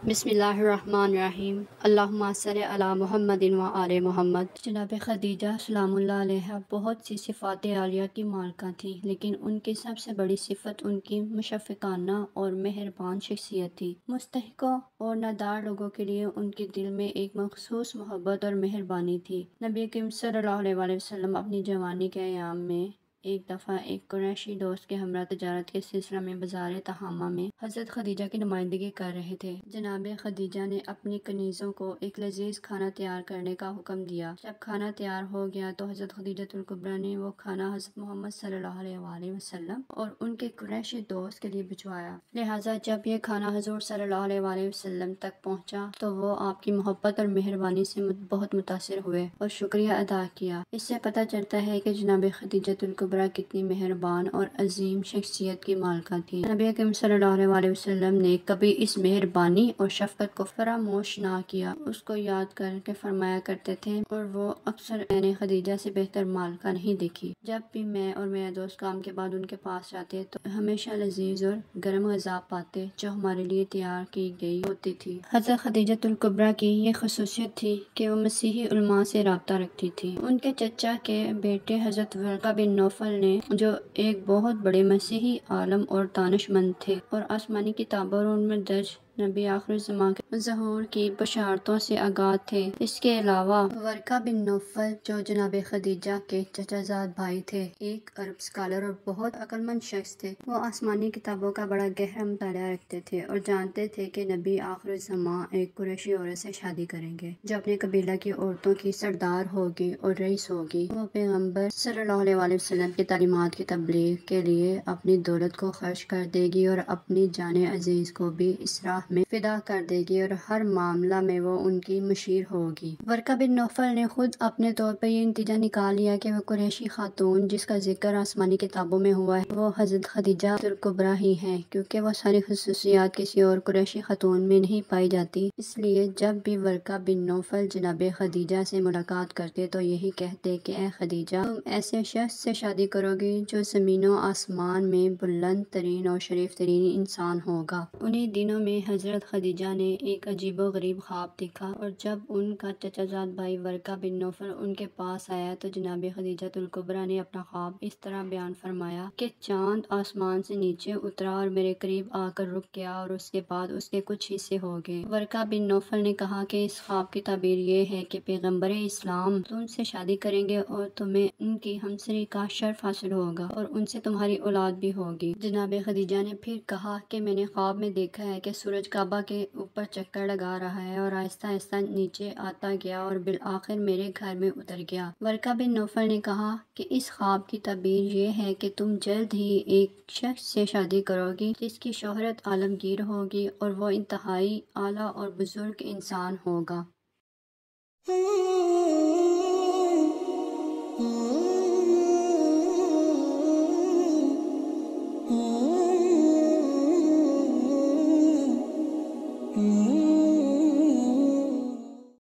بسم اللہ الرحمن الرحیم، اللہم صلی علی محمد و آل محمد۔ جناب خدیجہ سلام اللہ علیہا بہت سی صفات عالیہ کی مالکہ تھیں، لیکن ان کی سب سے بڑی صفت ان کی مشفقانہ اور مہربان شخصیت تھی۔ مستحقوں اور نادار لوگوں کے لیے ان کے دل میں ایک مخصوص محبت اور مہربانی تھی۔ نبی کریم صلی اللہ علیہ وسلم اپنی جوانی کے ایام میں ایک دفعہ ایک قریشی دوست کے ہمراہ تجارت کے سلسلہ میں بازار تہامہ میں حضرت خدیجہ کی نمائندگی کر رہے تھے۔ جناب خدیجہ نے اپنی کنیزوں کو ایک لذیذ کھانا تیار کرنے کا حکم دیا۔ جب کھانا تیار ہو گیا تو حضرت خدیجہ الکبریٰ نے وہ کھانا حضرت محمد صلی اللہ علیہ وسلم اور ان کے قریشی دوست کے لیے بھجوایا۔ لہٰذا جب یہ کھانا حضور صلی اللہ علیہ وسلم تک پہنچا تو وہ آپ کی محبت اور مہربانی سے بہت متاثر ہوئے اور شکریہ ادا کیا۔ اس سے پتہ چلتا ہے کہ جناب خدیجہ الکبریٰ کتنی مہربان اور عظیم شخصیت کی مالکہ تھی۔ نبی کریم صلی اللہ علیہ وسلم نے کبھی اس مہربانی اور شفقت کو فراموش نہ کیا، اس کو یاد کر کے فرمایا کرتے تھے، اور وہ اکثر میں نے خدیجہ سے بہتر مالکہ نہیں دیکھی۔ جب بھی میں اور میرا دوست کام کے بعد ان کے پاس جاتے تو ہمیشہ لذیذ اور گرم غذا پاتے جو ہمارے لیے تیار کی گئی ہوتی تھی۔ حضرت خدیجہ الکبریٰ کی یہ خصوصیت تھی کہ وہ مسیحی علماء سے رابطہ رکھتی تھی۔ ان کے چچا کے بیٹے حضرت ورقہ بن نوفل نے، جو ایک بہت بڑے مسیحی عالم اور دانش مند تھے اور آسمانی کتابوں اور ان میں درج نبی آخر الزمان کے ظہور کی بشارتوں سے آگاہ تھے۔ اس کے علاوہ ورقہ بن نوفل جو جناب خدیجہ کے چچا زاد بھائی تھے، ایک عرب اسکالر اور بہت عقل مند شخص تھے۔ وہ آسمانی کتابوں کا بڑا گہرا مطالعہ رکھتے تھے اور جانتے تھے کہ نبی آخر الزمان ایک قریشی عورت سے شادی کریں گے جو اپنے قبیلہ کی عورتوں کی سردار ہوگی اور رئیس ہوگی۔ وہ پیغمبر صلی اللہ علیہ وسلم کی تعلیمات کی تبلیغ کے لیے اپنی دولت کو خرچ کر دے گی اور اپنی جان عزیز کو بھی اس راہ میں فدا کر دے گی، اور ہر معاملہ میں وہ ان کی مشیر ہوگی۔ ورقہ بن نوفل نے خود اپنے طور پر یہ نتیجہ نکال لیا کہ وہ قریشی خاتون جس کا ذکر آسمانی کتابوں میں ہوا ہے وہ حضرت خدیجہ الکبریٰ ہی ہیں، کیونکہ وہ ساری خصوصیات کسی اور قریشی خاتون میں نہیں پائی جاتی۔ اس لیے جب بھی ورقہ بن نوفل جناب خدیجہ سے ملاقات کرتے تو یہی کہتے کہ اے خدیجہ، تم ایسے شخص سے شادی کرو گی جو زمین و آسمان میں بلند ترین اور شریف ترین انسان ہوگا۔ انہی دنوں میں حضرت خدیجہ نے ایک عجیب و غریب خواب دیکھا، اور جب ان کا چچا زاد بھائی ورقہ بن نوفل ان کے پاس آیا تو جناب خدیجہ الکبریٰ نے اپنا خواب اس طرح بیان فرمایا کہ چاند آسمان سے نیچے اترا اور میرے قریب آ کر رک گیا، اور اس کے بعد اس کے کچھ حصے ہو گئے۔ ورقہ بن نوفل نے کہا کہ اس خواب کی تعبیر یہ ہے کہ پیغمبر اسلام تم سے شادی کریں گے اور تمہیں ان کی ہمسری کا شرف حاصل ہوگا اور ان سے تمہاری اولاد بھی ہوگی۔ جناب خدیجہ نے پھر کہا کہ میں نے خواب میں دیکھا ہے کہ سورج کعبہ کے اوپر چکر لگا رہا ہے اور آہستہ آہستہ نیچے آتا گیا اور بالآخر میرے گھر میں اتر گیا۔ ورقہ بن نوفل نے کہا کہ اس خواب کی تعبیر یہ ہے کہ تم جلد ہی ایک شخص سے شادی کرو گی جس کی شہرت عالمگیر ہوگی اور وہ انتہائی اعلیٰ اور بزرگ انسان ہوگا۔